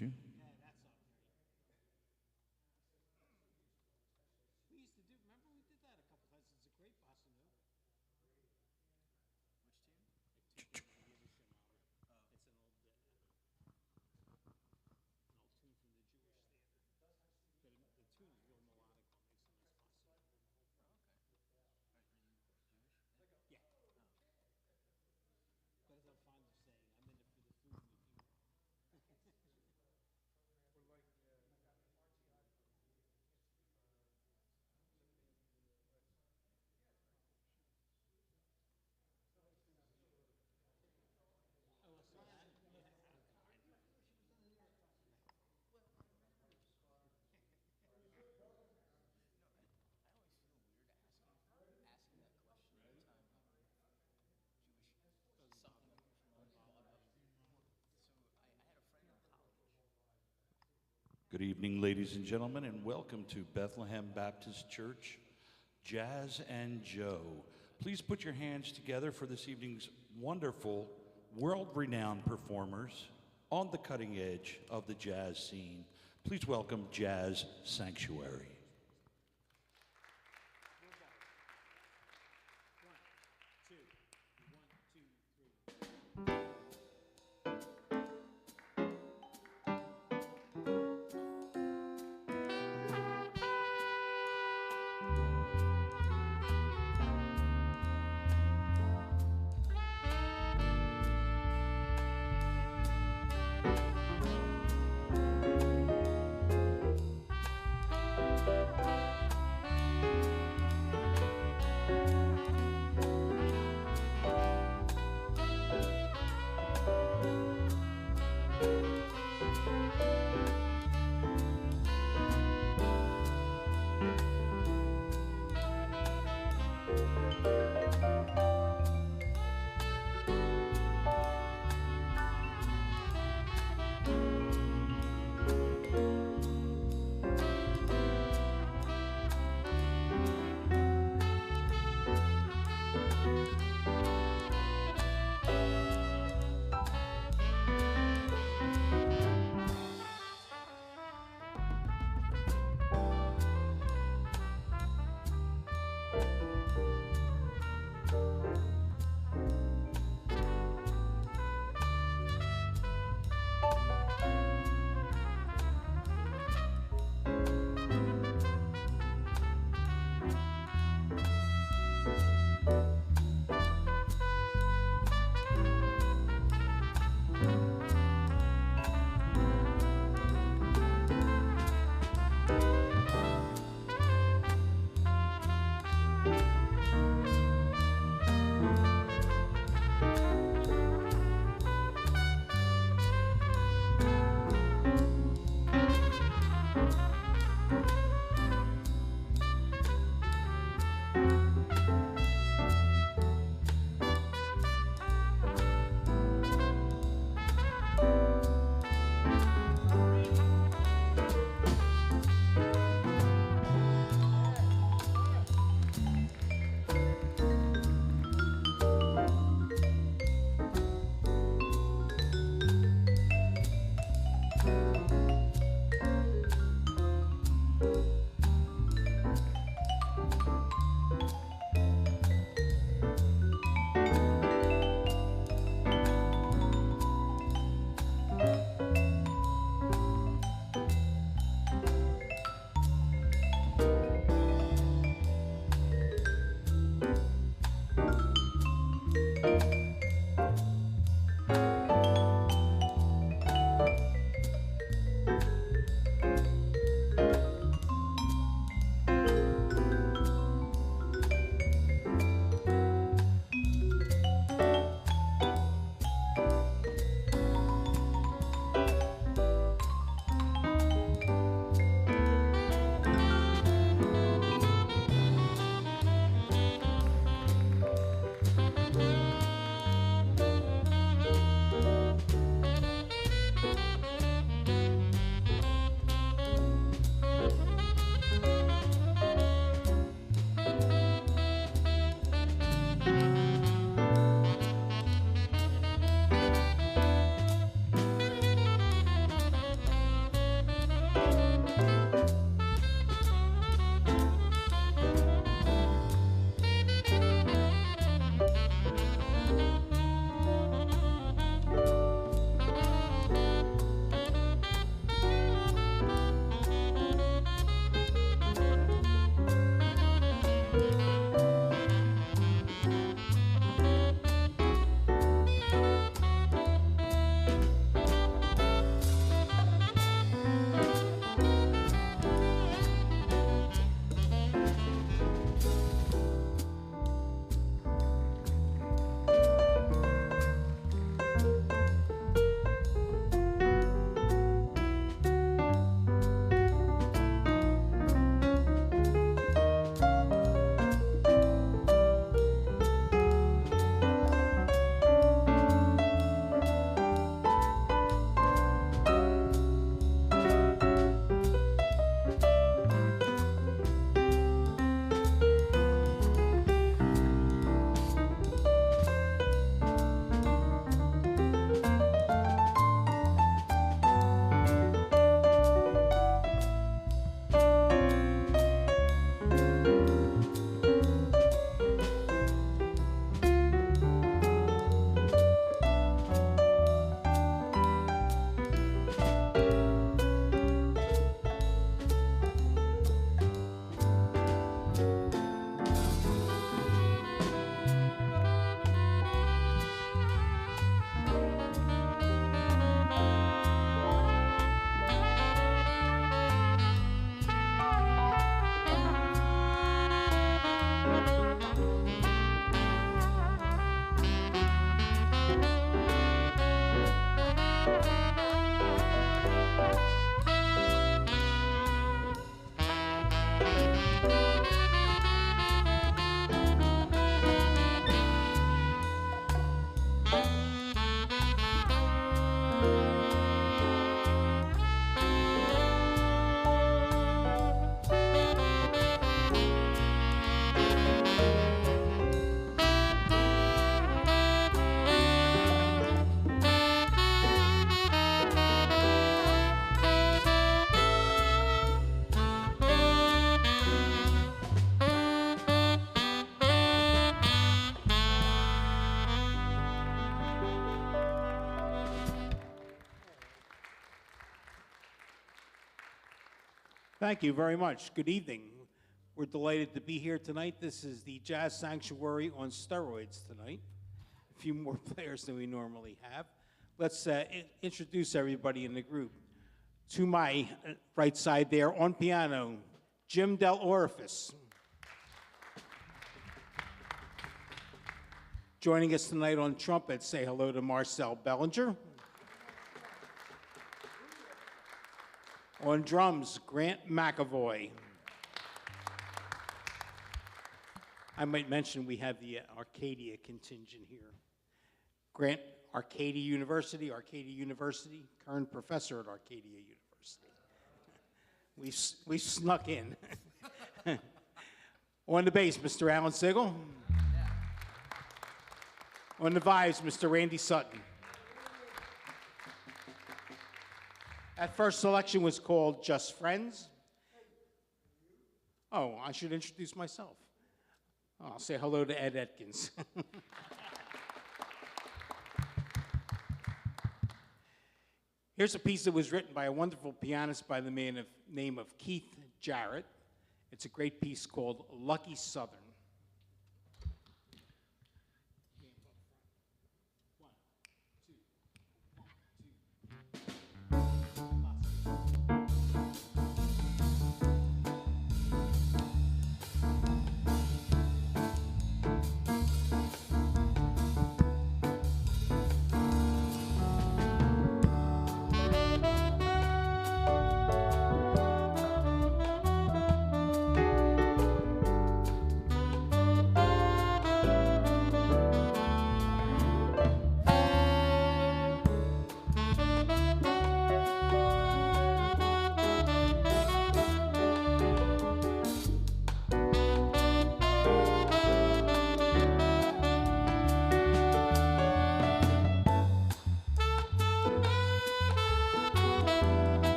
issue. Yeah, that's not great. We used to do, remember we did that a couple times. It's a great bossa nova. Which tune? It's an old, an old tune from the Jewish theater. But the tune is real melodic. It makes a nice bossa nova. Oh, okay. Are you Jewish? Yeah. But as I'm fond of saying, I'm in it for the food and the humor. Oh, well, so that, yeah, I'm kind. No, I always feel weird asking that question every time Jewish song comes up. So I had a friend in college. Good evening, ladies and gentlemen, and welcome to Bethlehem Baptist Church, Jazz and Joe. Please put your hands together for this evening's wonderful, world-renowned performers on the cutting edge of the jazz scene. Please welcome Jazz Sanctuary. Thank Thank you very much. Good evening. We're delighted to be here tonight. This is the Jazz Sanctuary on steroids tonight. A few more players than we normally have. Let's introduce everybody in the group. To my right side there, on piano, Jim Del Orifice. Joining us tonight on trumpet, say hello to Marcel Bellinger. On drums, Grant McAvoy. I might mention we have the Arcadia contingent here. Grant, Arcadia University, current professor at Arcadia University. We snuck in. On the bass, Mr. Alan Sigel. On the vibes, Mr. Randy Sutton. That first selection was called Just Friends. Oh, I should introduce myself. I'll say hello to Ed Atkins. Here's a piece that was written by a wonderful pianist by the name of Keith Jarrett. It's a great piece called Lucky Southern.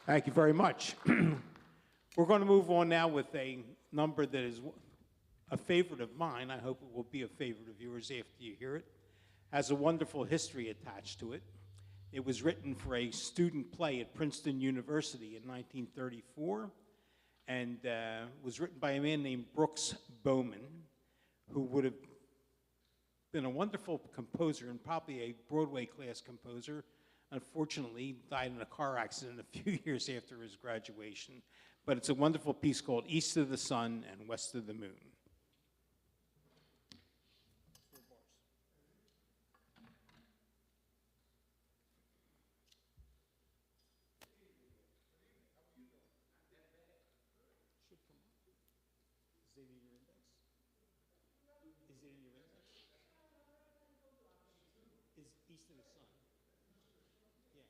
Thank you very much. We're going to move on now with a number that is a favorite of mine. I hope it will be a favorite of yours after you hear it. Has a wonderful history attached to it. It was written for a student play at Princeton University in 1934, and was written by a man named Brooks Bowman, who would have been a wonderful composer and probably a Broadway class composer. Unfortunately, died in a car accident a few years after his graduation. But it's a wonderful piece called East of the Sun and West of the Moon. East of the Sun. Yeah.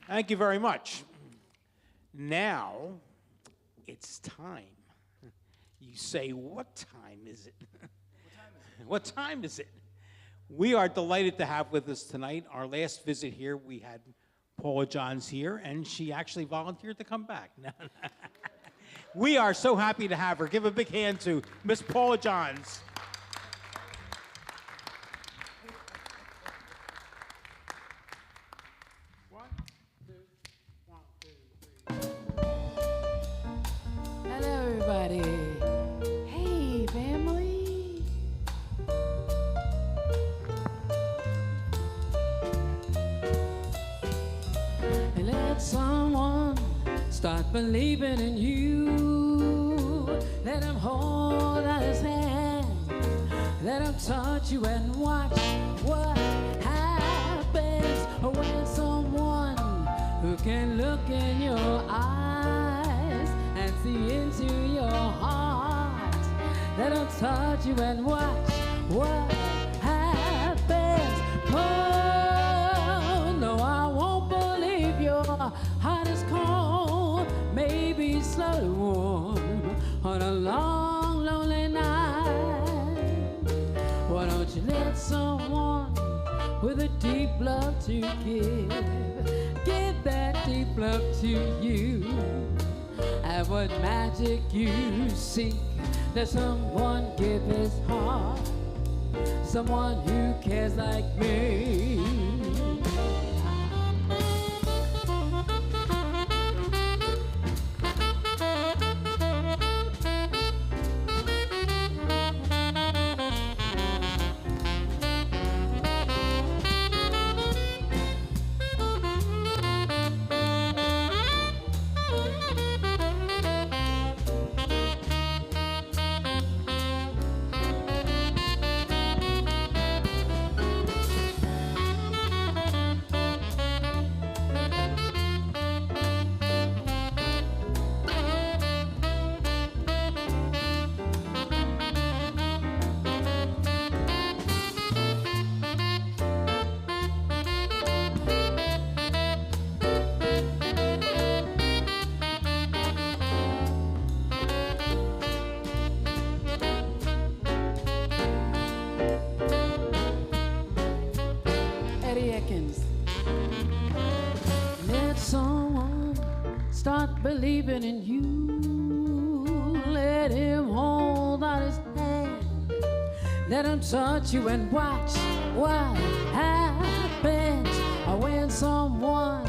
Thank you very much. Now, it's time. You say, what time is it? What time is it? We are delighted to have with us tonight. Our last visit here, we had Paula Johns here, and she actually volunteered to come back. We are so happy to have her. Give a big hand to Miss Paula Johns. Hello, everybody. Hey, family. And let someone start believing in you. Let him hold out his hand. Let him touch you and watch what happens when someone who can look in your eyes and see into your heart. Let him touch you and watch what happens. Oh, no, I won't believe your heart is cold, maybe slowly warm on a long, lonely night. Why don't you let someone with a deep love to give that deep love to you? And what magic you seek, let someone give his heart, someone who cares like me. Let someone start believing in you. Let him hold out his hand. Let him touch you and watch what happens when someone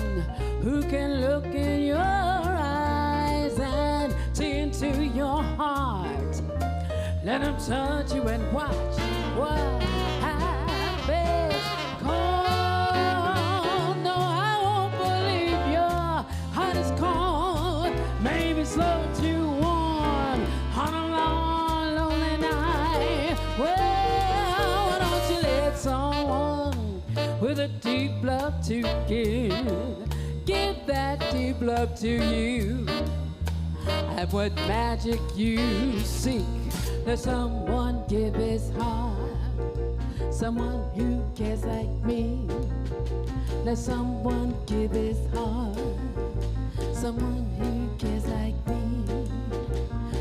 who can look in your eyes and see into your heart. Let him touch you and watch what happens. Cold, no, I won't believe your heart is cold. Maybe slow to warm on a long, lonely night. Well, why don't you let someone with a deep love to give that deep love to you? And what magic you seek, let someone give his heart, someone who cares like me. Let someone give his heart, someone who cares like me,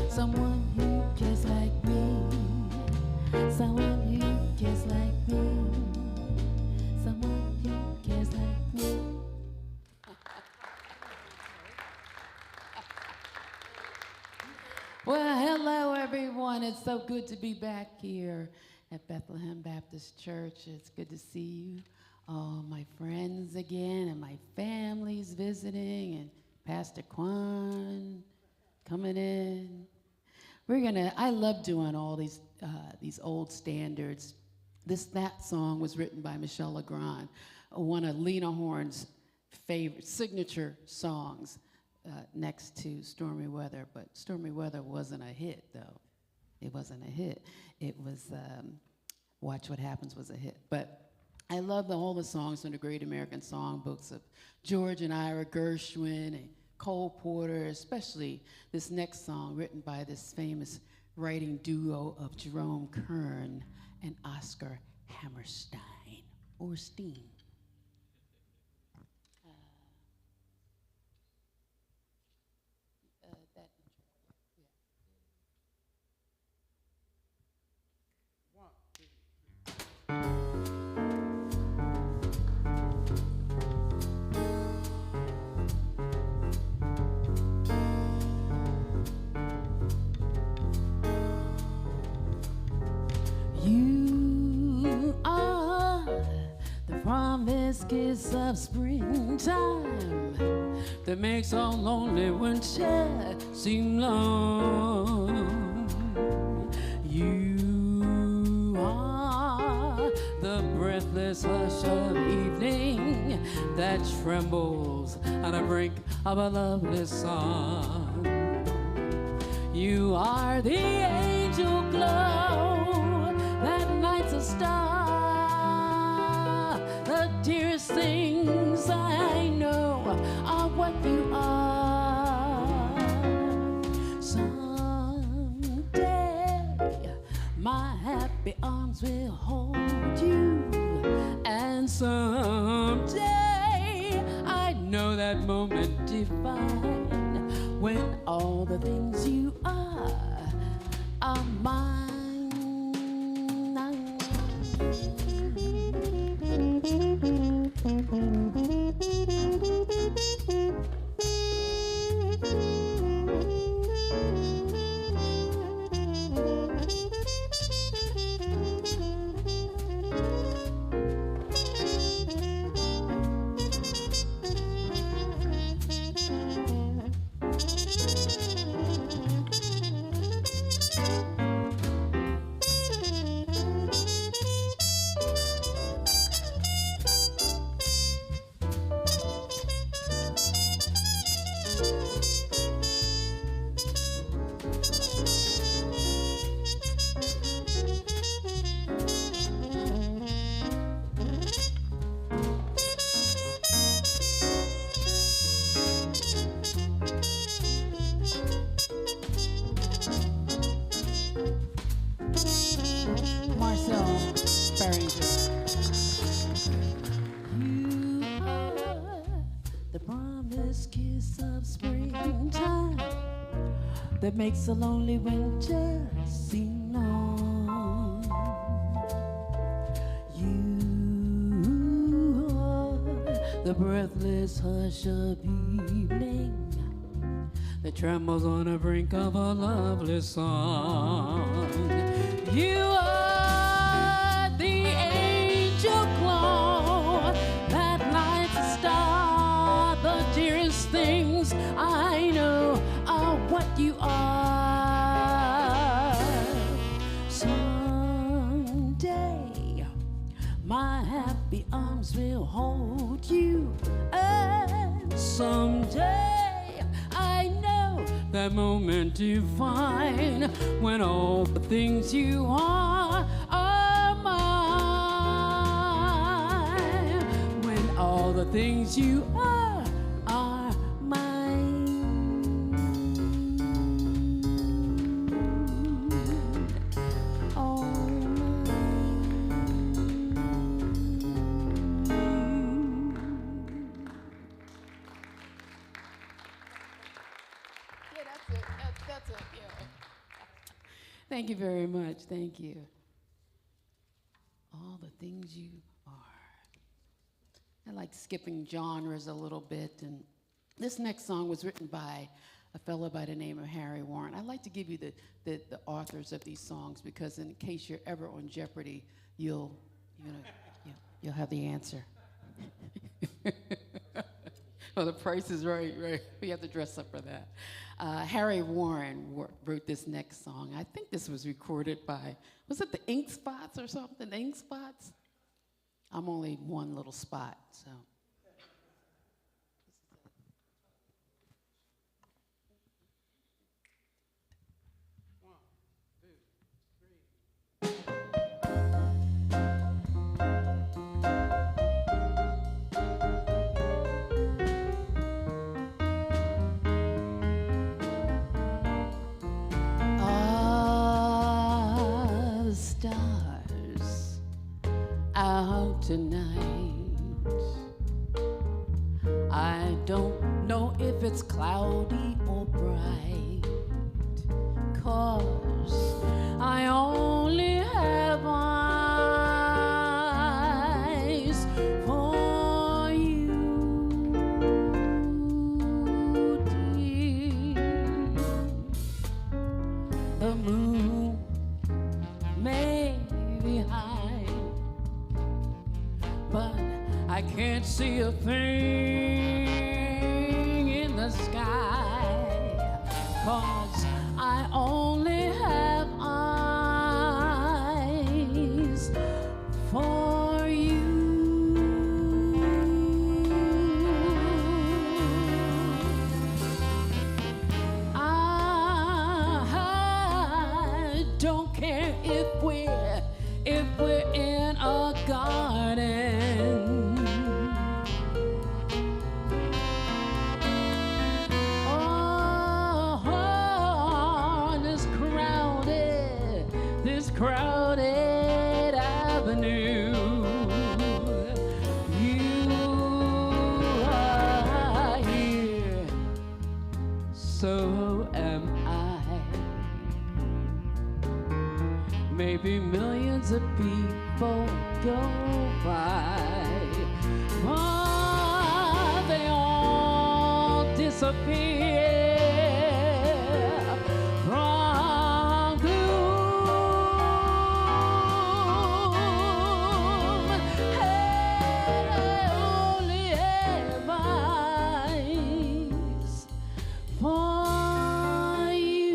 someone who cares like me, someone who cares like me, someone who cares like me. Well, hello, everyone. It's so good to be back here at Bethlehem Baptist Church. It's good to see you, all my friends again, and my family's visiting, and Pastor Quann coming in. I love doing all these old standards. That song was written by Michelle Legrand, one of Lena Horne's favorite signature songs. Next to Stormy Weather, but Stormy Weather wasn't a hit, though. It wasn't a hit. It was, Watch What Happens was a hit. But I love all the songs from the Great American Songbooks of George and Ira Gershwin and Cole Porter, especially this next song written by this famous writing duo of Jerome Kern and Oscar Hammerstein, or Steen. You are the promised kiss of springtime that makes our lonely winter seem long. You are the breathless hush of evening that trembles on the brink of a lovely song. You are the angel glow that lights a star. The dearest things I know are what you are. Someday my happy arms will hold you, and someday I know that moment divine when all the things you are mine. That makes a lonely winter seem long. You are the breathless hush of evening that trembles on the brink of a lovely song. You are the angel glow that lights a star. The dearest things I know are what you are. Someday my happy arms will hold you, and someday I know that moment divine when all the things you are mine. When all the things you are mine. Oh, Yeah, that's it. That's it. Yeah. thank you very much. Thank you. All the things you are. I like skipping genres a little bit, and this next song was written by a fellow by the name of Harry Warren. I'd like to give you the authors of these songs because in case you're ever on Jeopardy, you'll have the answer. Oh, the price is right. We have to dress up for that. Harry Warren wrote this next song. I think this was recorded by, was it the Ink Spots or something? The Ink Spots? I'm only one little spot, so. Out tonight, I don't know if it's cloudy or bright, 'cause I only have eyes see a thing in the sky, 'cause I only have eyes for you. I don't care if we're in a garden. Oh, this crowded avenue. You are here, so am I. Maybe millions of people go by, but they all disappear from gloom. Hey, I only have eyes for you.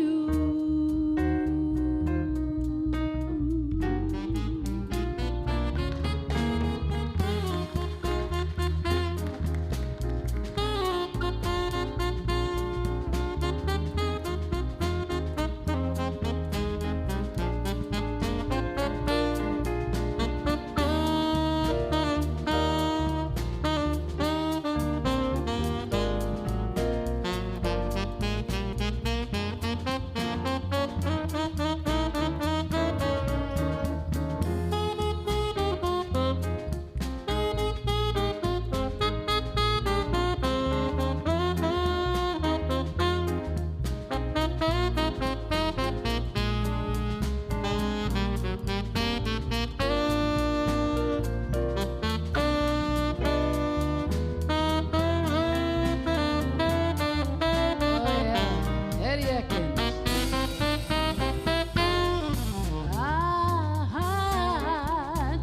I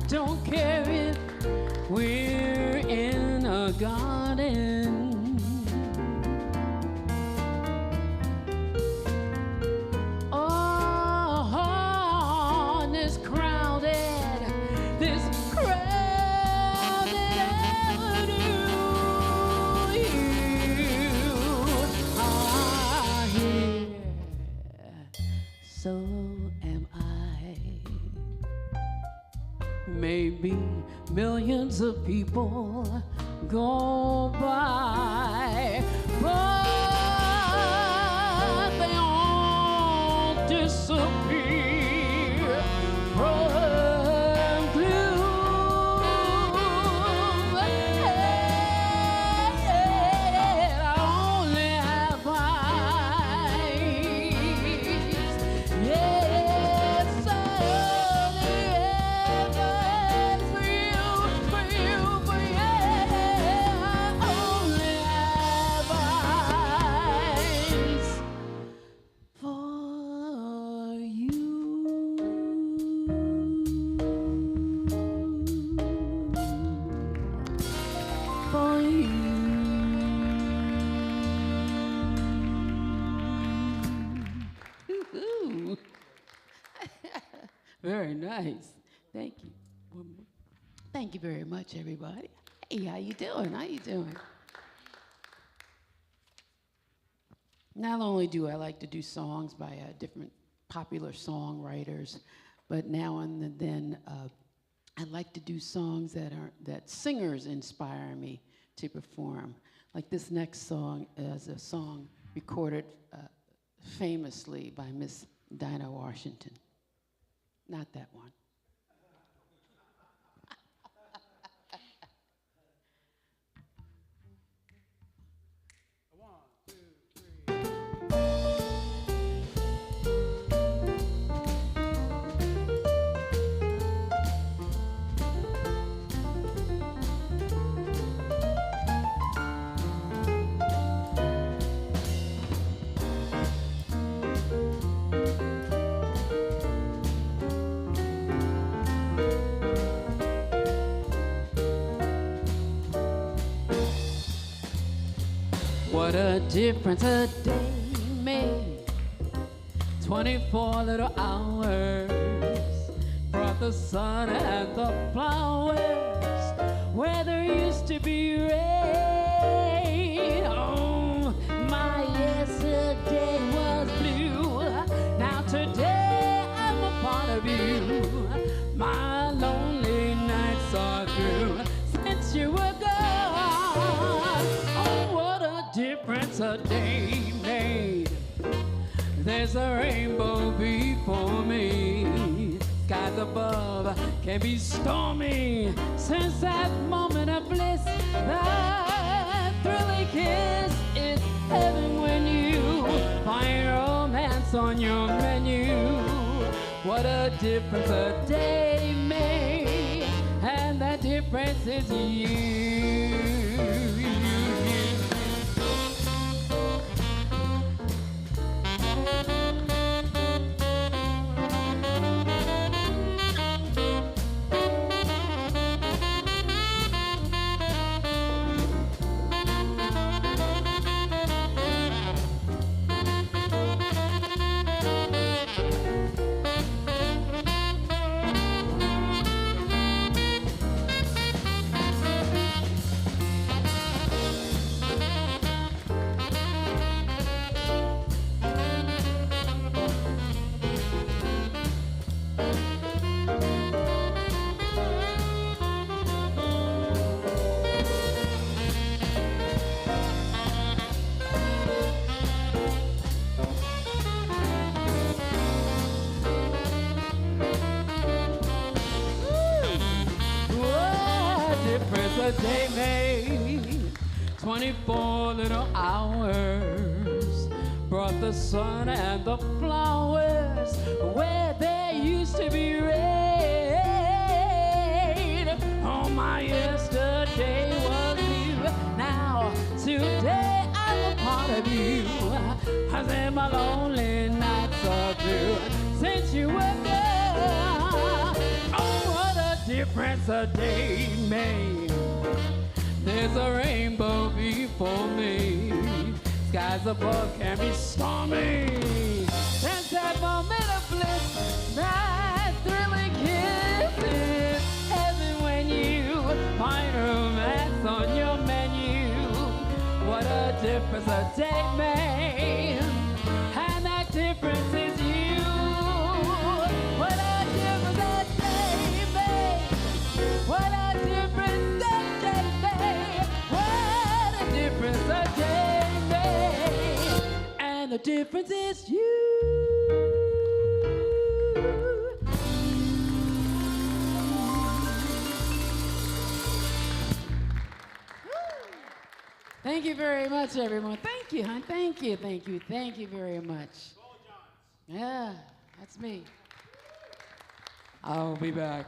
don't care if we're in a garden. Oh, this crowded avenue. You are here, so am I. Maybe millions of people go by, but they all disappear from gloom. Hey, I only have eyes. Yes, I only have eyes for you, for you, for you. I only have eyes for you. For you. Woo-hoo. Very nice. Thank you. One more. Thank you very much, everybody. Hey, how you doing? How you doing? Not only do I like to do songs by different popular songwriters, but now and then I like to do songs that singers inspire me to perform. Like this next song is a song recorded famously by Miss Dinah Washington. Not that one. What a difference a day made. 24 little hours brought the sun and the flowers where there used to be rain. Oh, my yesterday was blue. Now today I'm a part of you. My lonely nights are through since you were gone. Oh, what a difference a day made. There's a rainbow before me. Skies above can be stormy. Since that moment of bliss, that thrilling kiss is heaven when you find romance on your menu. What a difference a day made, and that difference is you. A day made 24 little hours brought the sun and the flowers where there used to be rain. Oh, my yesterday was blue. Now today I'm a part of you. I said my lonely nights are through since you were gone. Oh, what a difference a day made. There's a rainbow before me. Skies above can be stormy. There's that moment of bliss, that thrilling kiss is heaven when you find romance on your menu. What a difference a day made, and that difference is you. What a difference a day made. What a difference a day made. What a difference a day made. And the difference is you. Thank you very much, everyone. Thank you, hon. Thank you, thank you, thank you very much. Yeah, that's me. I'll be back.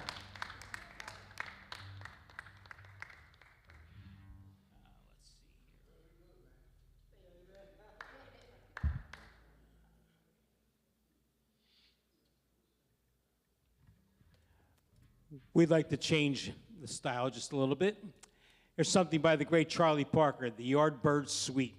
We'd like to change the style just a little bit. Here's something by the great Charlie Parker, the Yardbird Suite.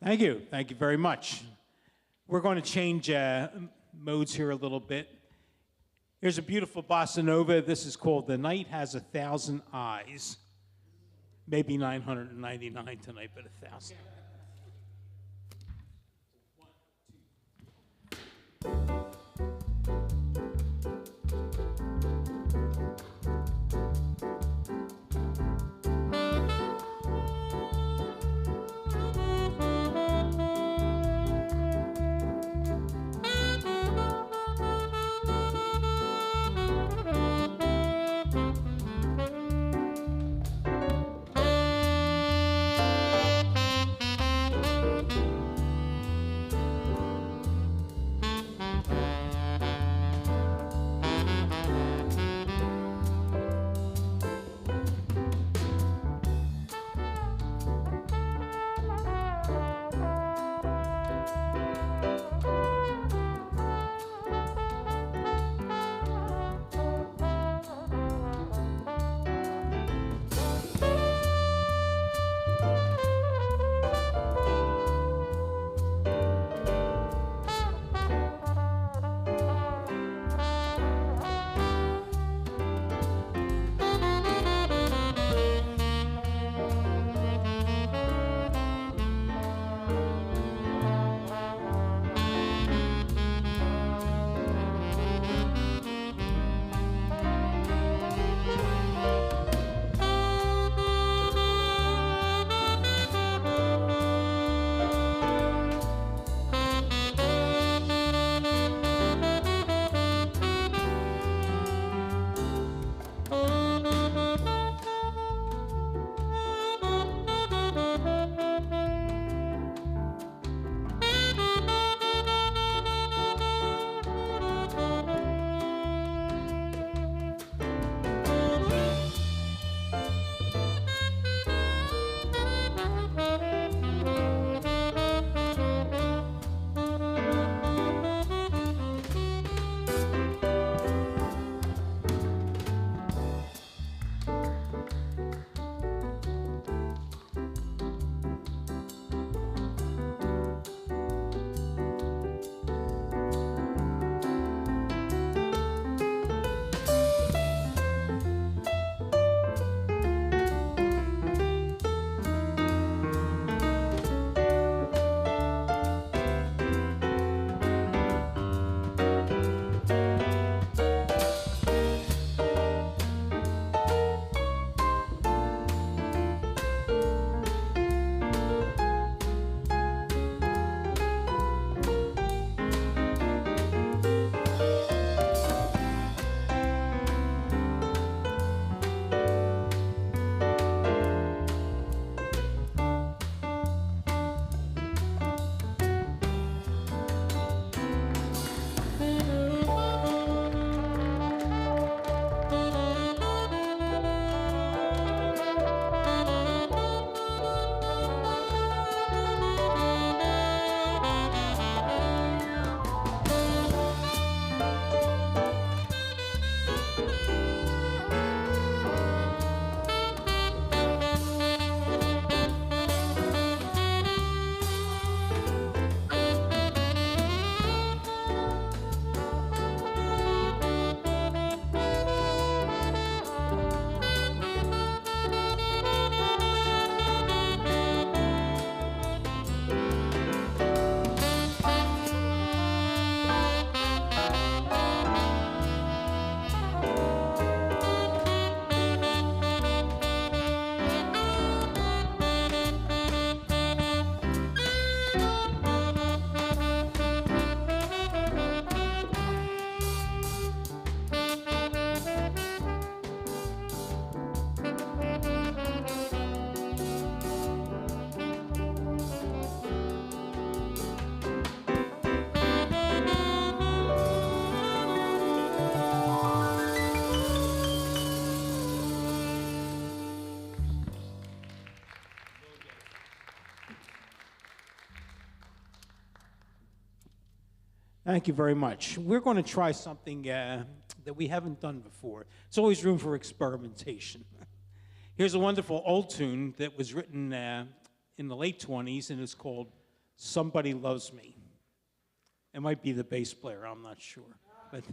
Thank you. Thank you very much. We're going to change modes here a little bit. Here's a beautiful bossa nova. This is called The Night Has 1,000 Eyes. Maybe 999 tonight, but 1,000. Thank you very much. We're going to try something that we haven't done before. It's always room for experimentation. Here's a wonderful old tune that was written in the late 20s, and it's called Somebody Loves Me. It might be the bass player, I'm not sure. But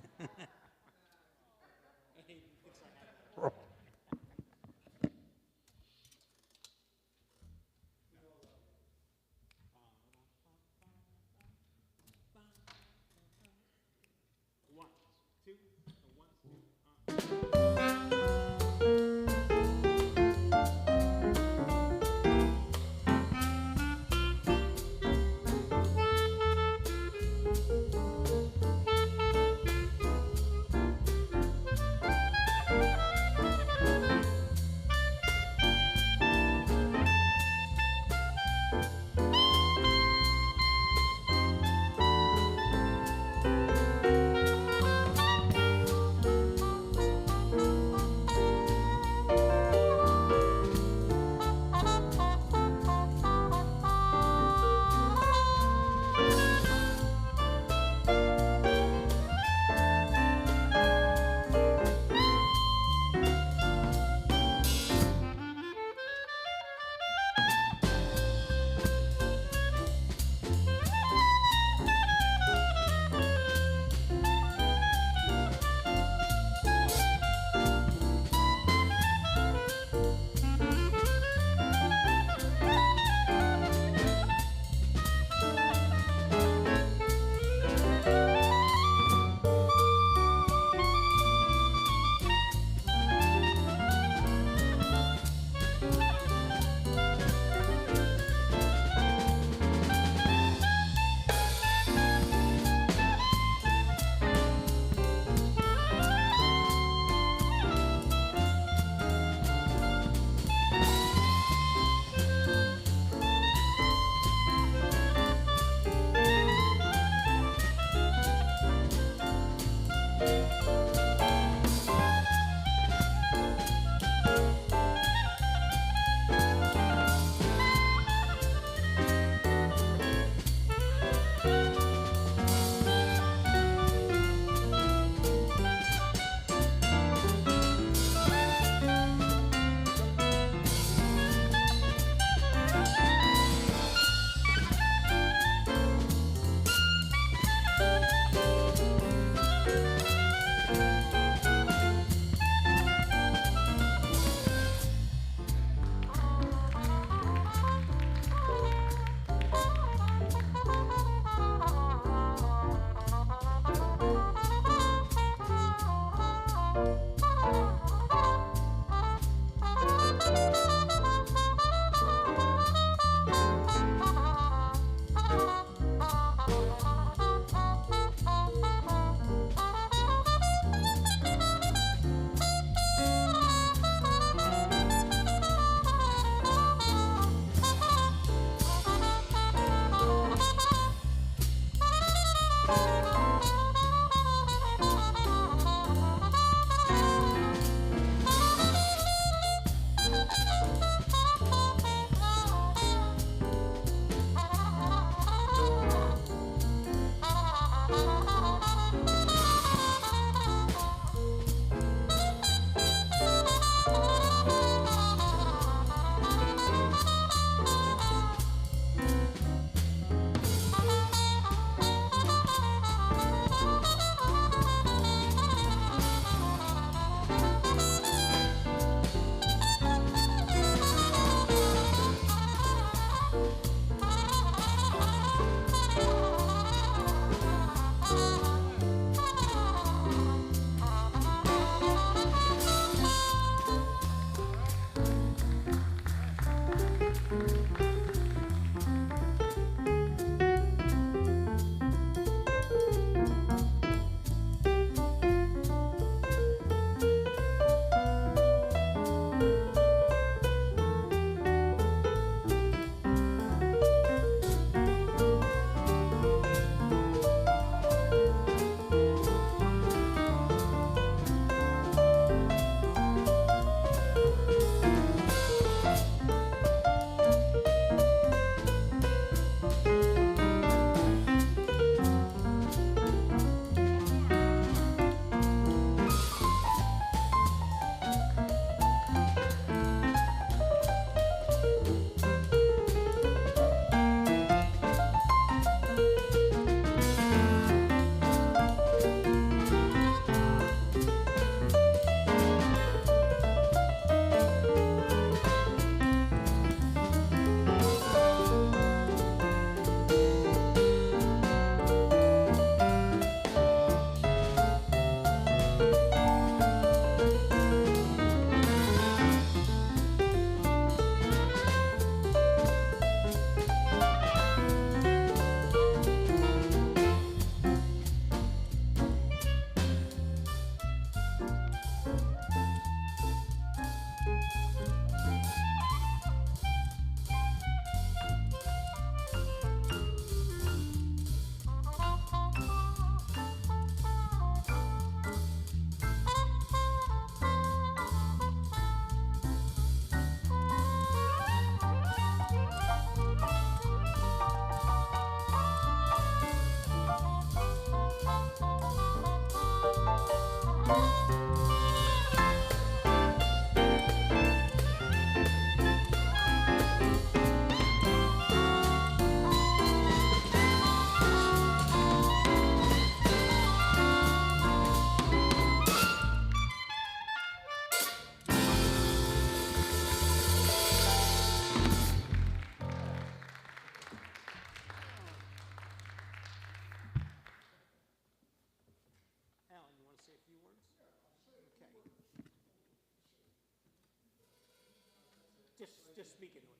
Just speak into it.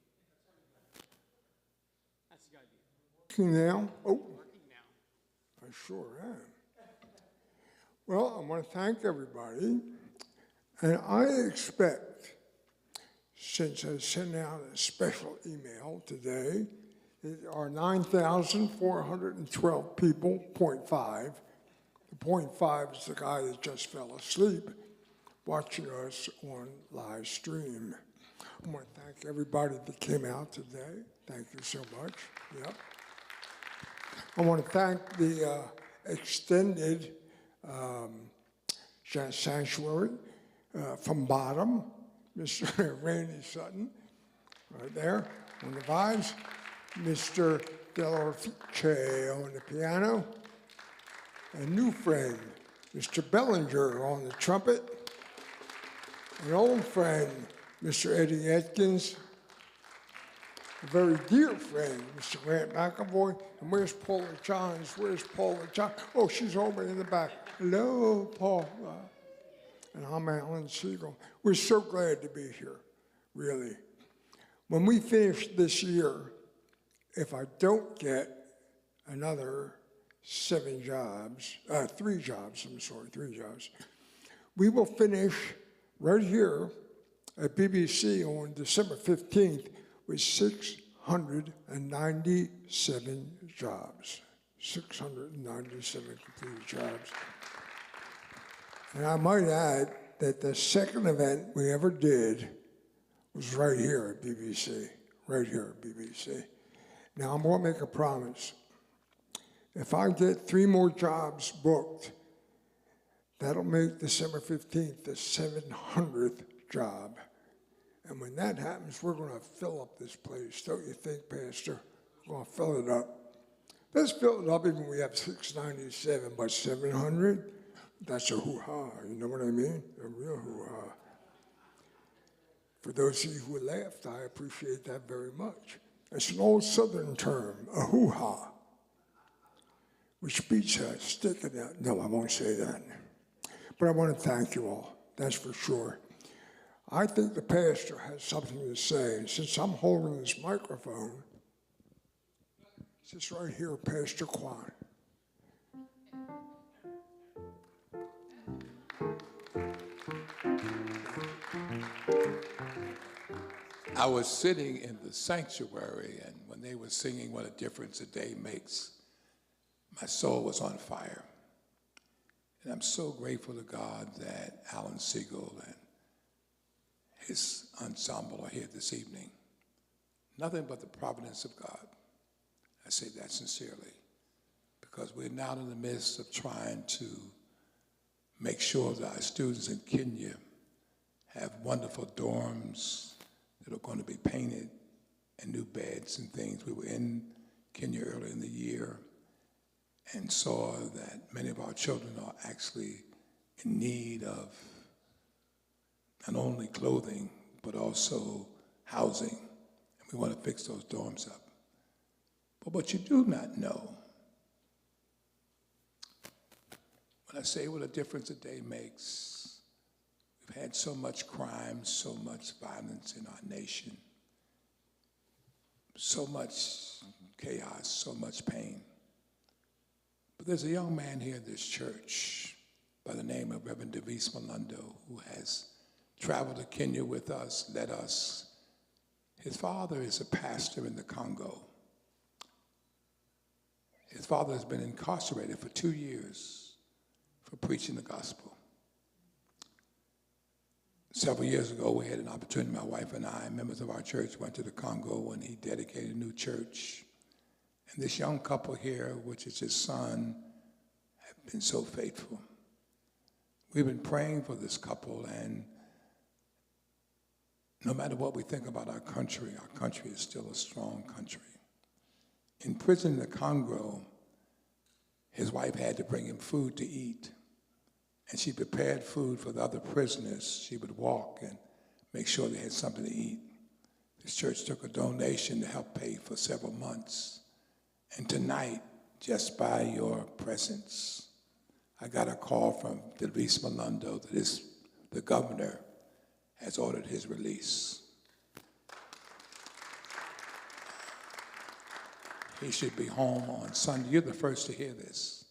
That's the idea. Working now? Oh, Working now. I sure am. Well, I want to thank everybody, and I expect, since I sent out a special email today, there are 9,412 people, 0.5. The 0.5 is the guy that just fell asleep watching us on live stream. I want to thank everybody that came out today. Thank you so much. Yep. I want to thank the extended Jazz Sanctuary from bottom, Mr. Randy Sutton, right there on the vibes, Mr. Delorfice on the piano, a new friend, Mr. Bellinger on the trumpet, an old friend, Mr. Eddie Atkins, a very dear friend, Mr. Grant McAvoy. And where's Paula Johns? Where's Paula Johns? Oh, she's over in the back. Hello, Paula. And I'm Alan Siegel. We're so glad to be here, really. When we finish this year, if I don't get another 3 jobs, we will finish right here at BBC on December 15th with 697 jobs. 697 completed jobs. And I might add that the second event we ever did was right here at BBC, right here at BBC. Now I'm going to make a promise. If I get 3 more jobs booked, that'll make December 15th the 700th job. And when that happens, we're going to fill up this place, don't you think, Pastor? We're going to fill it up. Let's fill it up even when we have 697, but 700, that's a hoo-ha, you know what I mean? A real hoo-ha. For those of you who laughed, I appreciate that very much. It's an old Southern term, a hoo-ha, which beats a stick in that. No, I won't say that. But I want to thank you all, that's for sure. I think the pastor has something to say. And since I'm holding this microphone, it's just right here, Pastor Quann. I was sitting in the sanctuary, and when they were singing What a Difference a Day Makes, my soul was on fire. And I'm so grateful to God that Alan Siegel and his ensemble are here this evening. Nothing but the providence of God. I say that sincerely, because we're now in the midst of trying to make sure that our students in Kenya have wonderful dorms that are going to be painted and new beds and things. We were in Kenya earlier in the year and saw that many of our children are actually in need of not only clothing, but also housing. And we want to fix those dorms up. But what you do not know, when I say what a difference a day makes, we've had so much crime, so much violence in our nation, so much chaos, so much pain. But there's a young man here in this church by the name of Reverend Malondo who has traveled to Kenya with us, led us. His father is a pastor in the Congo. His father has been incarcerated for 2 years for preaching the gospel. Several years ago, we had an opportunity, my wife and I, members of our church, went to the Congo when he dedicated a new church. And this young couple here, which is his son, have been so faithful. We've been praying for this couple, and no matter what we think about our country is still a strong country. In prison in the Congo, his wife had to bring him food to eat, and she prepared food for the other prisoners. She would walk and make sure they had something to eat. This church took a donation to help pay for several months. And tonight, just by your presence, I got a call from Delvis Malondo that the governor has ordered his release. he should be home on Sunday. You're the first to hear this.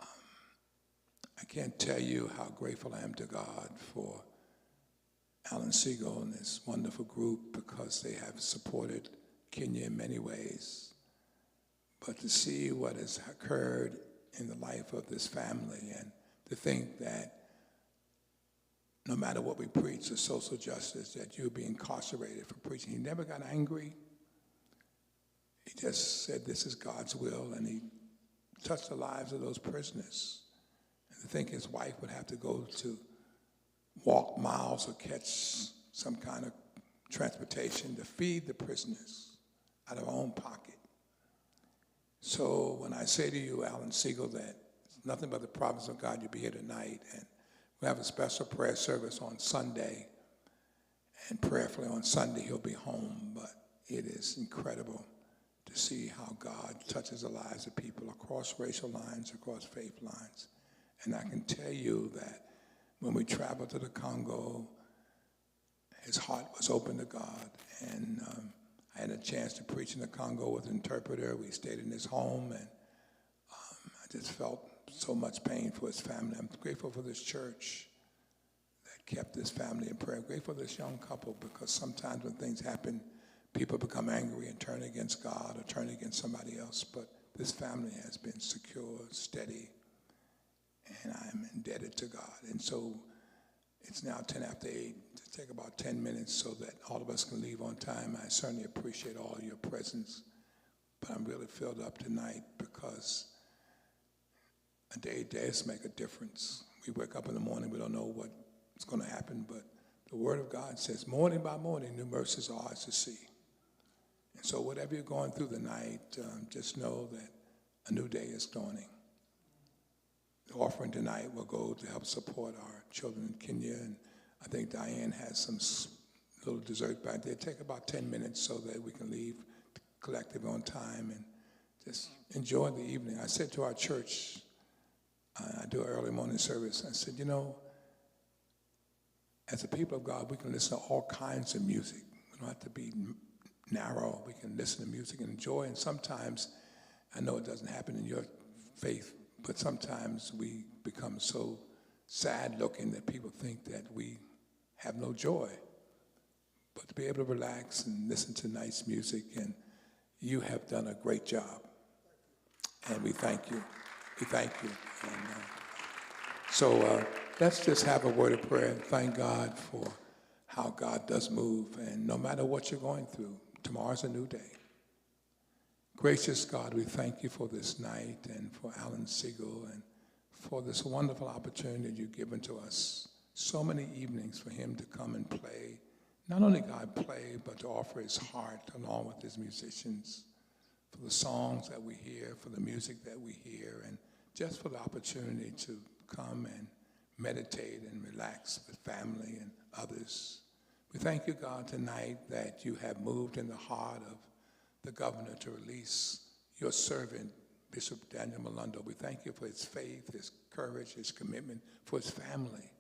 I can't tell you how grateful I am to God for Alan Siegel and this wonderful group, because they have supported Kenya in many ways. But to see what has occurred in the life of this family, and to think that no matter what we preach, the social justice, that you'll be incarcerated for preaching. He never got angry. He just said, this is God's will, and he touched the lives of those prisoners. And to think his wife would have to go to walk miles or catch some kind of transportation to feed the prisoners out of her own pocket. So when I say to you, Alan Siegel, that it's nothing but the providence of God, you'll be here tonight, and we have a special prayer service on Sunday, and prayerfully on Sunday he'll be home. But it is incredible to see how God touches the lives of people across racial lines, across faith lines. And I can tell you that when we traveled to the Congo, his heart was open to God. And I had a chance to preach in the Congo with an interpreter. We stayed in his home, and I just felt so much pain for his family. I'm grateful for this church that kept this family in prayer. I'm grateful for this young couple, because sometimes when things happen, people become angry and turn against God or turn against somebody else. But this family has been secure, steady, and I'm indebted to God. And so it's now 10 after 8. To take about 10 minutes so that all of us can leave on time. I certainly appreciate all of your presence, but I'm really filled up tonight, because a day does make a difference. We wake up in the morning, we don't know what's going to happen, but the Word of God says, morning by morning, new mercies are ours to see. And so whatever you're going through tonight, just know that a new day is dawning. The offering tonight will go to help support our children in Kenya, and I think Diane has some little dessert back there. Take about 10 minutes so that we can leave collective on time and just enjoy the evening. I said to our church, I do an early morning service, I said, you know, as a people of God, we can listen to all kinds of music. We don't have to be narrow. We can listen to music and enjoy. And sometimes, I know it doesn't happen in your faith, but sometimes we become so sad-looking that people think that we have no joy. But to be able to relax and listen to nice music, and you have done a great job. And we thank you. We thank you. And so let's just have a word of prayer and thank God for how God does move. And no matter what you're going through, tomorrow's a new day. Gracious God, we thank you for this night and for Alan Siegel and for this wonderful opportunity you've given to us. So many evenings for him to come and play. Not only God play, but to offer his heart along with his musicians, for the songs that we hear, for the music that we hear, and just for the opportunity to come and meditate and relax with family and others. We thank you, God, tonight that you have moved in the heart of the governor to release your servant, Bishop Daniel Malunde. We thank you for his faith, his courage, his commitment, for his family.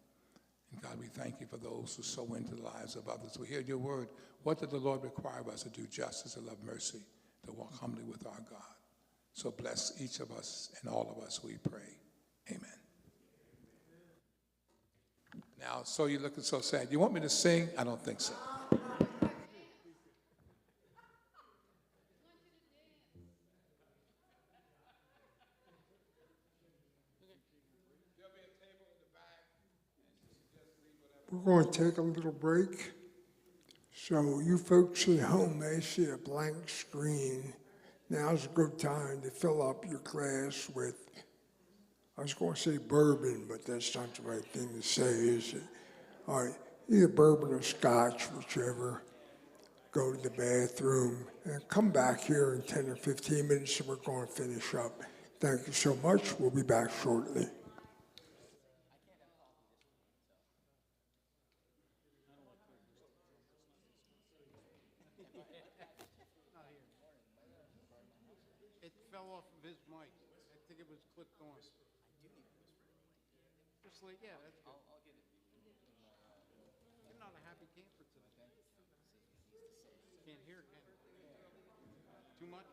And God, we thank you for those who sow into the lives of others. We hear your word. What did the Lord require of us? To do justice, to love mercy, to walk humbly with our God. So bless each of us and all of us, we pray. Amen. Now, so you're looking so sad. You want me to sing? I don't think so. We're going to take a little break. So you folks at home may see a blank screen. Now's a good time to fill up your glass with, I was going to say bourbon, but that's not the right thing to say, is it? All right, either bourbon or scotch, whichever. Go to the bathroom and come back here in 10 or 15 minutes and we're going to finish up. Thank you so much. We'll be back shortly. It fell off of his mic. I think it was clipped on. Just like, yeah, that's good. I'll get it. You're not a happy camper today. Can't hear it, can you? Too much?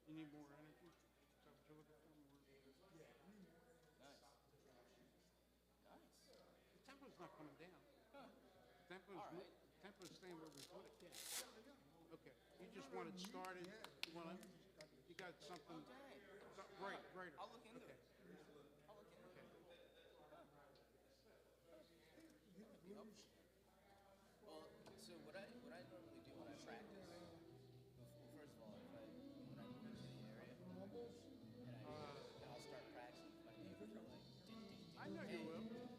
You need more energy? Is that what you're looking for? Nice. Nice. The tempo's not coming down. Huh. Tempo's, All right. tempo's staying where we put it. Okay. You just want it started. You want to, you got something. Dang. Right, right. I'll look into Okay. it. I'll look into it. Huh. That'd be helpful. Well, so what I normally do when I practice, first of all, when I move into the area, and I'll start practicing with my neighbor for like ding ding ding. I know you ding. will. Yes.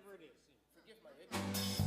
whatever it is. Forgive my ignorance.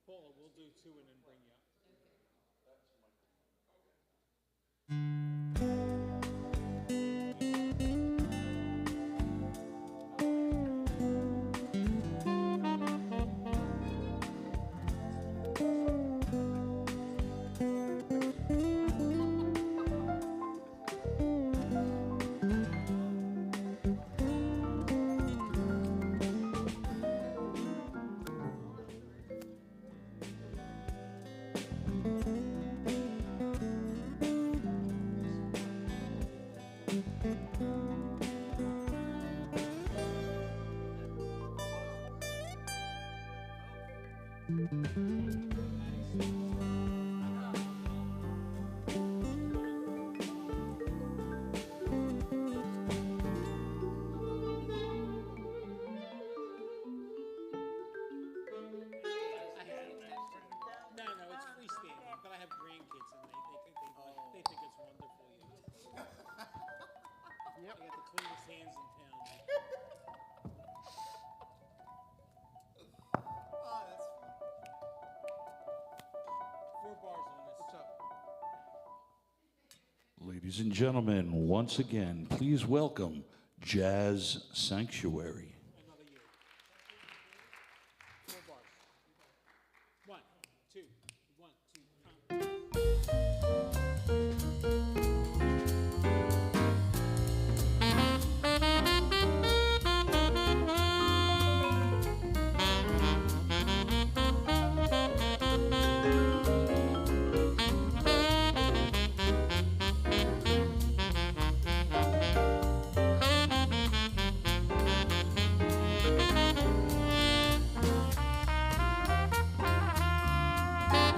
Paula, we'll do two and then bring you up. No, it's freestanding, but I have grandkids and they think it's wonderful. Yep. They got the cleanest hands in town. Oh, that's fun. Ladies and gentlemen, once again, please welcome Jazz Sanctuary. Another year. 4 bars. 1, 2, 1, 2, count. Thank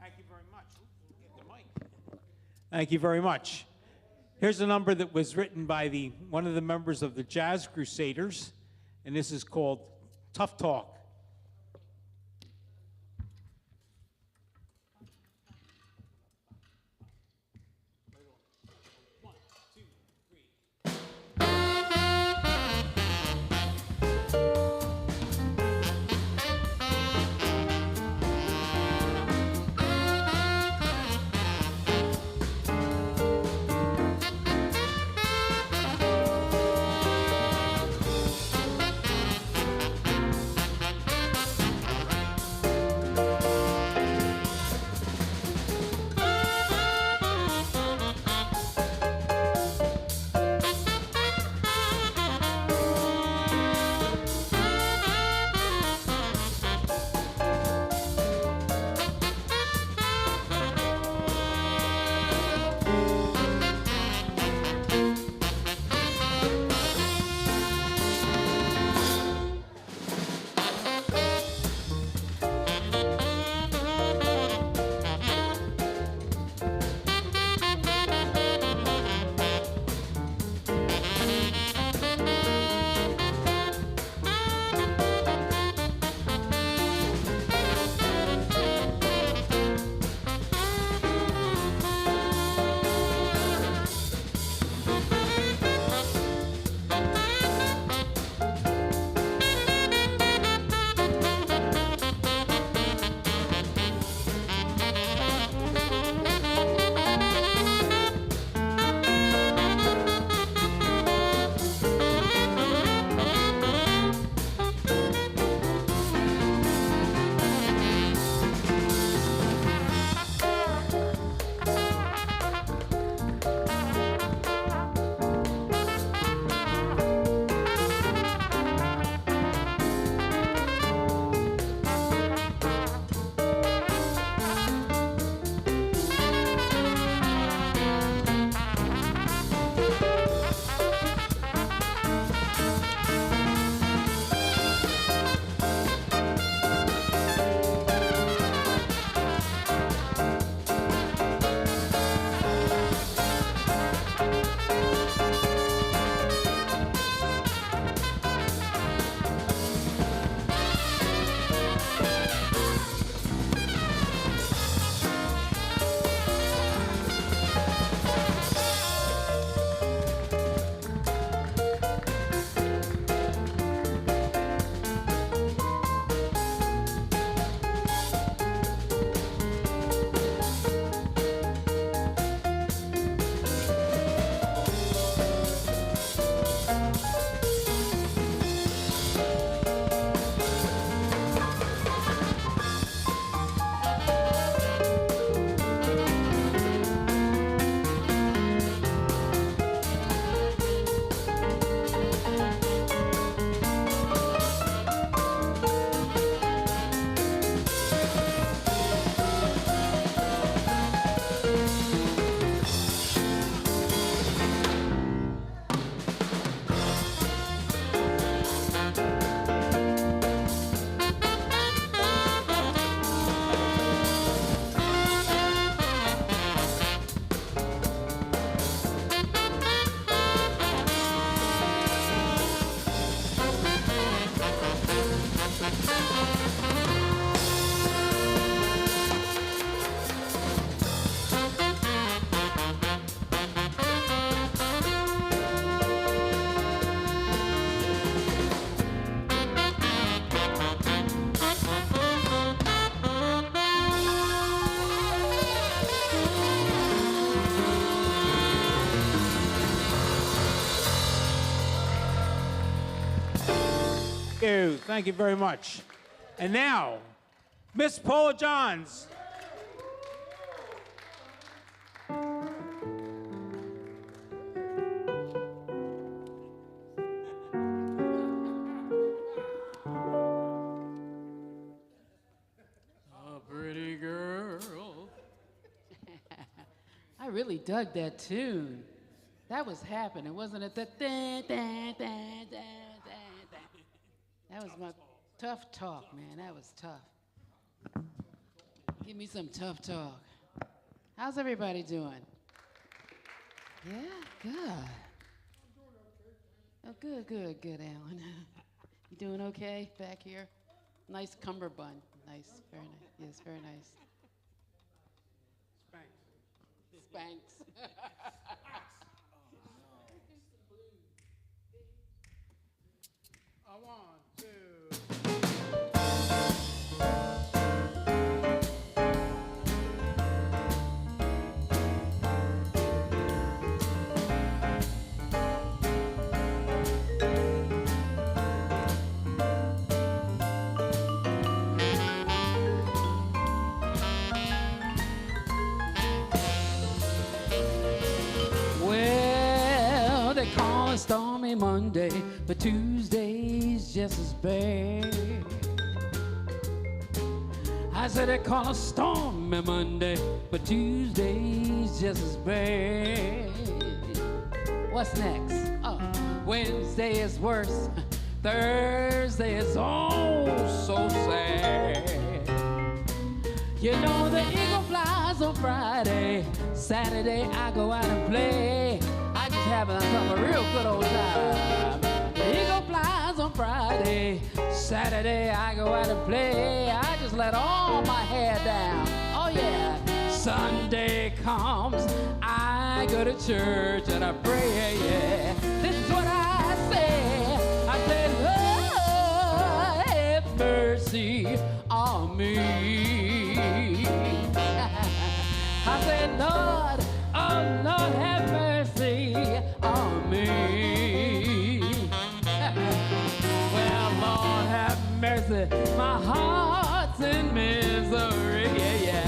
Thank you very much. Get the mic. Thank you very much. Here's a number that was written by one of the members of the Jazz Crusaders, and this is called Tough Talk. you. Thank you very much. And now, Miss Paula Johns. A pretty girl. I really dug that tune. That was happening, wasn't it? That was my tough talk, man. That was tough. Give me some tough talk. How's everybody doing? Yeah, good. Oh, good, Alan. You doing okay back here? Nice cummerbund. Nice, very nice. Yes, very nice. Spanks. One, two. Well, they call it stormy Monday, but Tuesday's just as bad. I said they call it stormy Monday, but Tuesday's just as bad. What's next? Oh, Wednesday is worse. Thursday is oh so sad. You know the eagle flies on Friday. Saturday I go out and play. I just having a real good old time. The eagle flies on Friday. Saturday I go out and play. I just let all my hair down. Oh yeah. Sunday comes, I go to church and I pray. Yeah. This is what I say. I say, Lord, have mercy on me. I said, Lord, oh Lord, have mercy on me. Well, Lord, have mercy, my heart's in misery, yeah, yeah.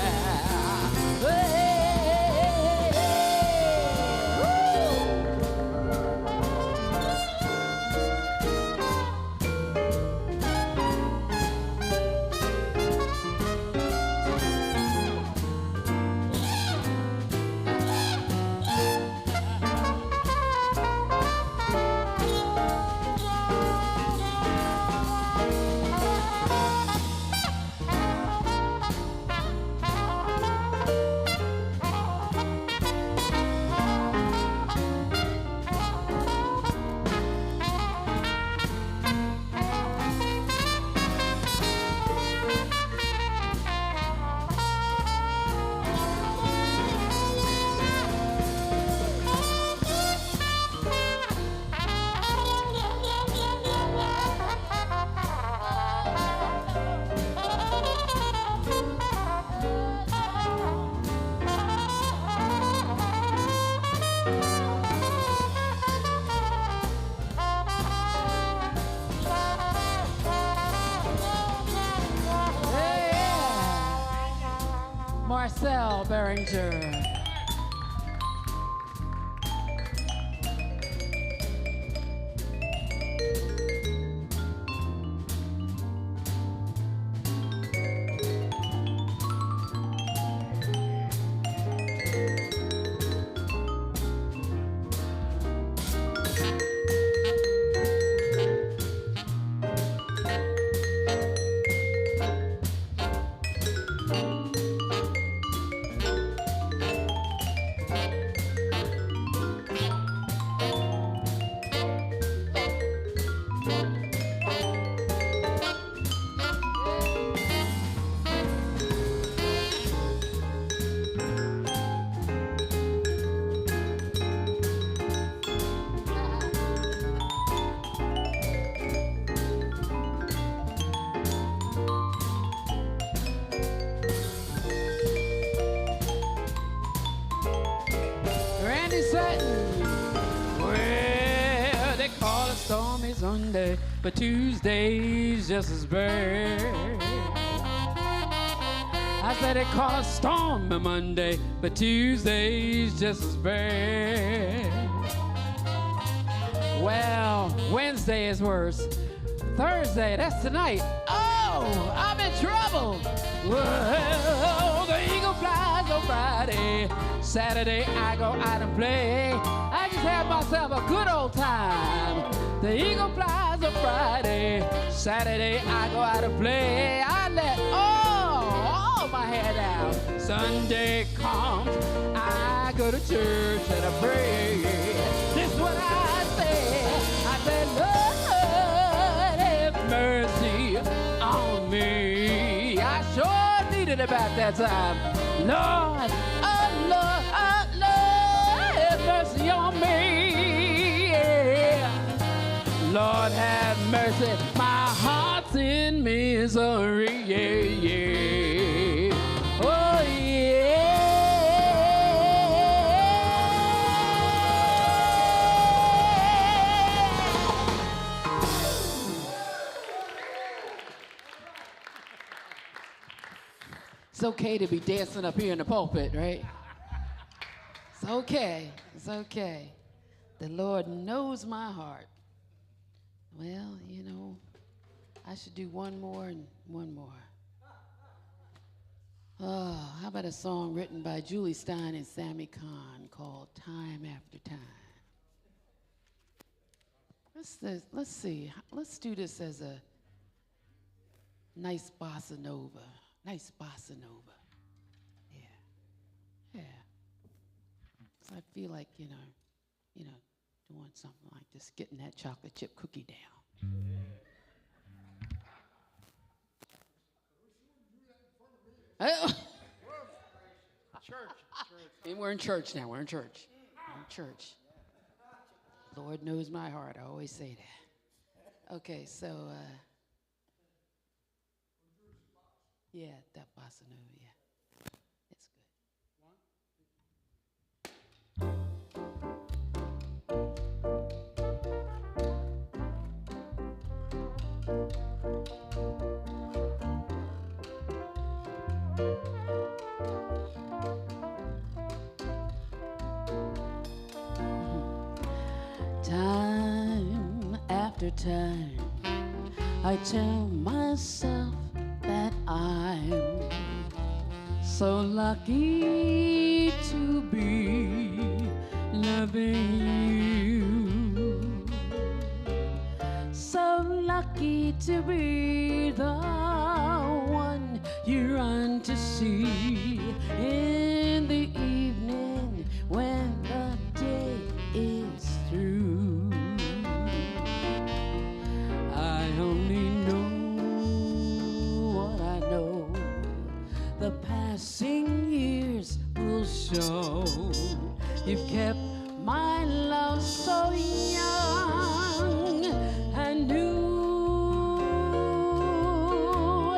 Marcel Beringer. Sunday, but Tuesday's just as bad. I said it caught a storm on Monday, but Tuesday's just as bad. Well, Wednesday is worse. Thursday, that's tonight. Oh, I'm in trouble. Well, the eagle flies on Friday. Saturday, I go out and play. I just had myself a good old time. The eagle flies on Friday. Saturday, I go out and play. I let all my hair down. Sunday comes, I go to church and I pray. This is what I say. I say, Lord, have mercy on me. I sure needed it about that time. Lord, oh Lord, oh Lord, have mercy on me. Yeah. Lord, have mercy. My heart's in misery. Yeah, yeah. Oh, yeah. It's okay to be dancing up here in the pulpit, right? It's okay. It's okay. The Lord knows my heart. Well, you know, I should do one more and one more. Oh, how about a song written by Julie Stein and Sammy Quann called Time After Time? Let's see. Let's do this as a nice bossa nova. Nice bossa nova. Yeah. Yeah. So I feel like, you know, doing something like this, getting that chocolate chip cookie down. And we're in church now. We're in church. We're in church. Lord knows my heart. I always say that. Okay, so yeah, that bossa nova. Yeah, it's good. Time after time, I tell myself that I'm so lucky to be loving you, so lucky to be the one you run to see in the evening when the day is through. I only know what I know. The passing years will show. You've kept my love so young and new,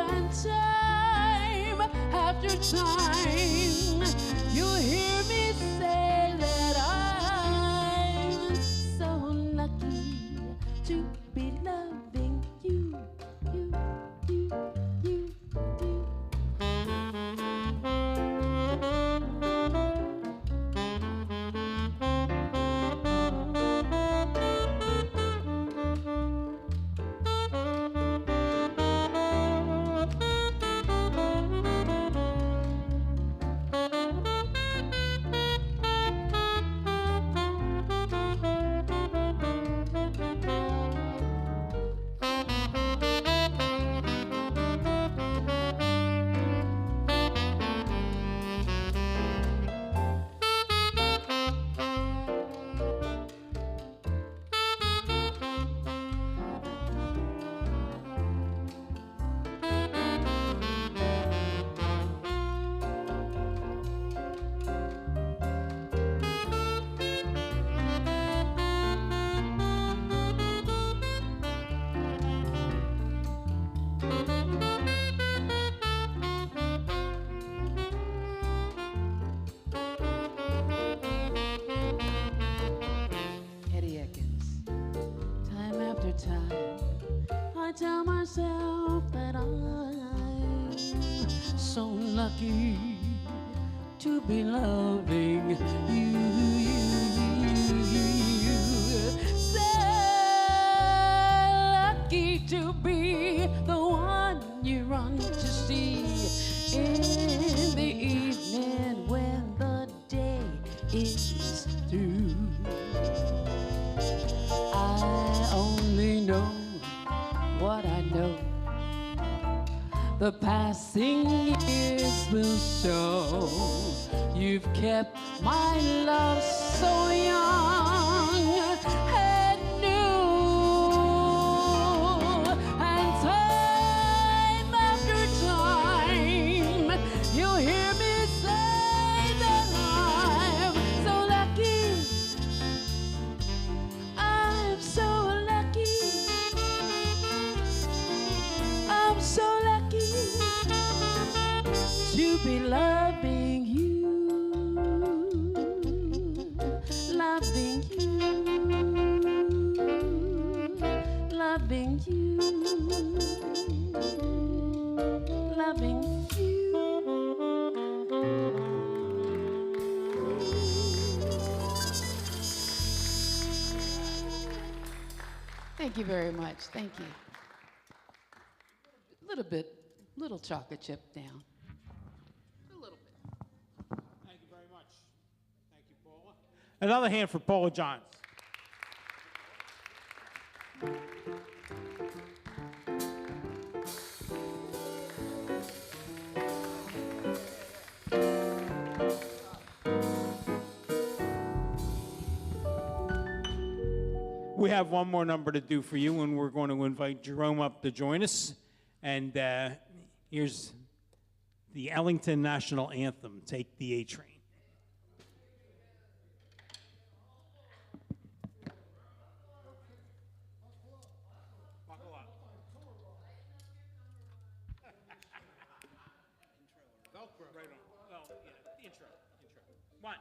and time after time you'll hear me say that I'm so lucky to be loving you, you, you, you, you. tell myself that I'm so lucky to be loving you. So lucky to be the one you run to see in the evening when the day is through. I only know what I know. The passing years will show. You've kept my love so young and new. And time after time, you'll hear me say that I'm so lucky. I'm so lucky. I'm so lucky to be loving you, loving you, loving you, loving you. Thank you very much. Thank you. Little chocolate chip down. A little bit. Thank you very much. Thank you, Paula. Another hand for Paula Johns. We have one more number to do for you, and we're going to invite Jerome up to join us. And here's the Ellington National Anthem, Take the A Train. Buckle up. Velcro. Right on. Well, yeah, intro. 1,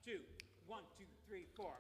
2, 1, 2, 3, 4.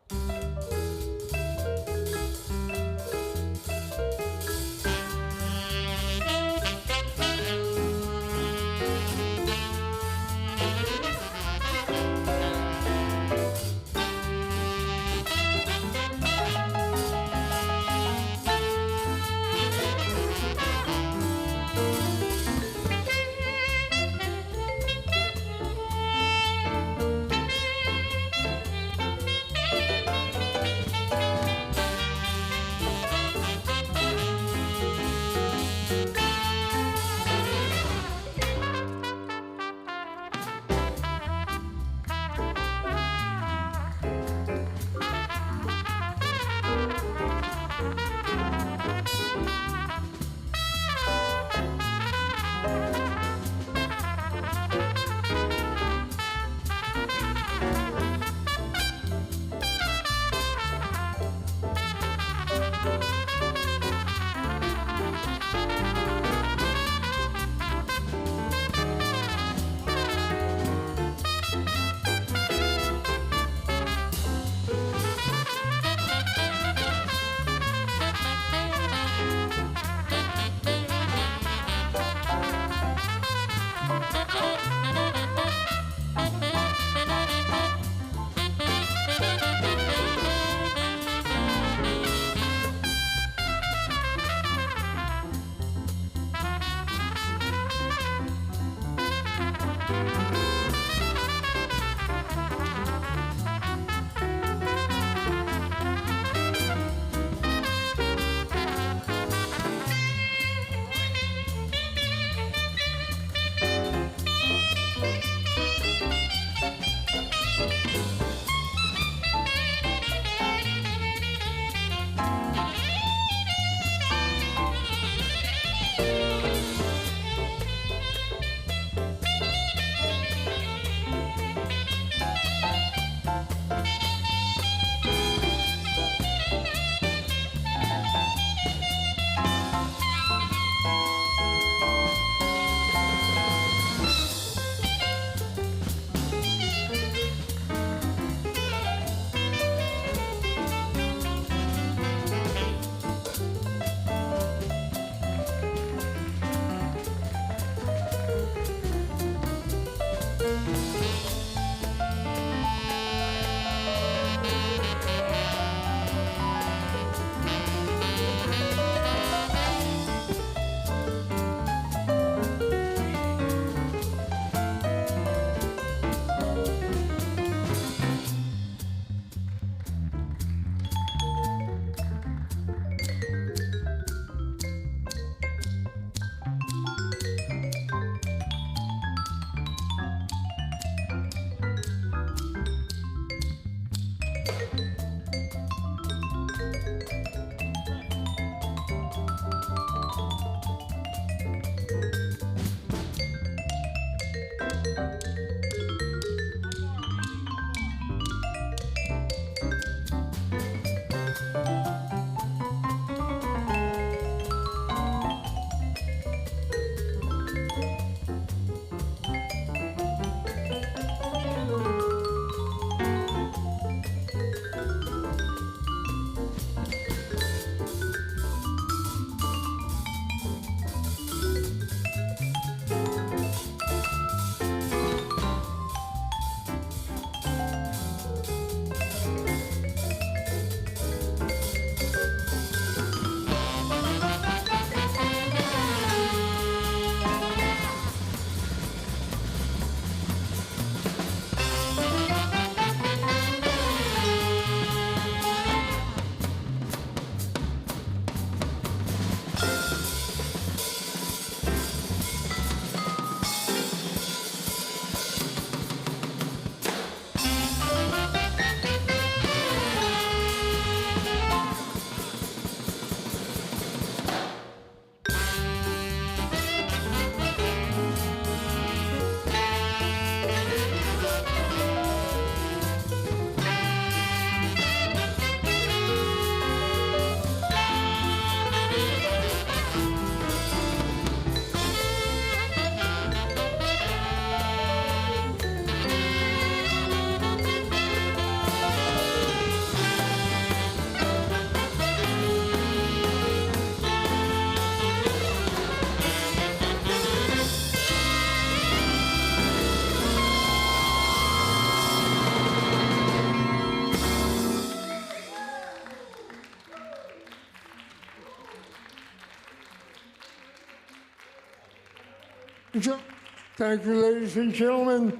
Thank you, ladies and gentlemen.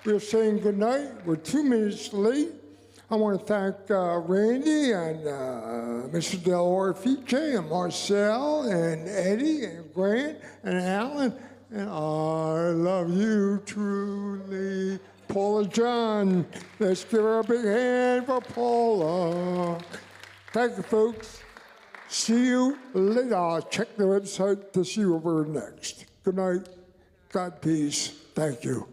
We're saying goodnight. We're 2 minutes late. I want to thank Randy and Mr. Del Orfice and Marcel and Eddie and Grant and Alan. And I love you truly. Paula John. Let's give her a big hand for Paula. Thank you, folks. See you later. I'll check the website to see where we're next. Good night. God peace. Thank you.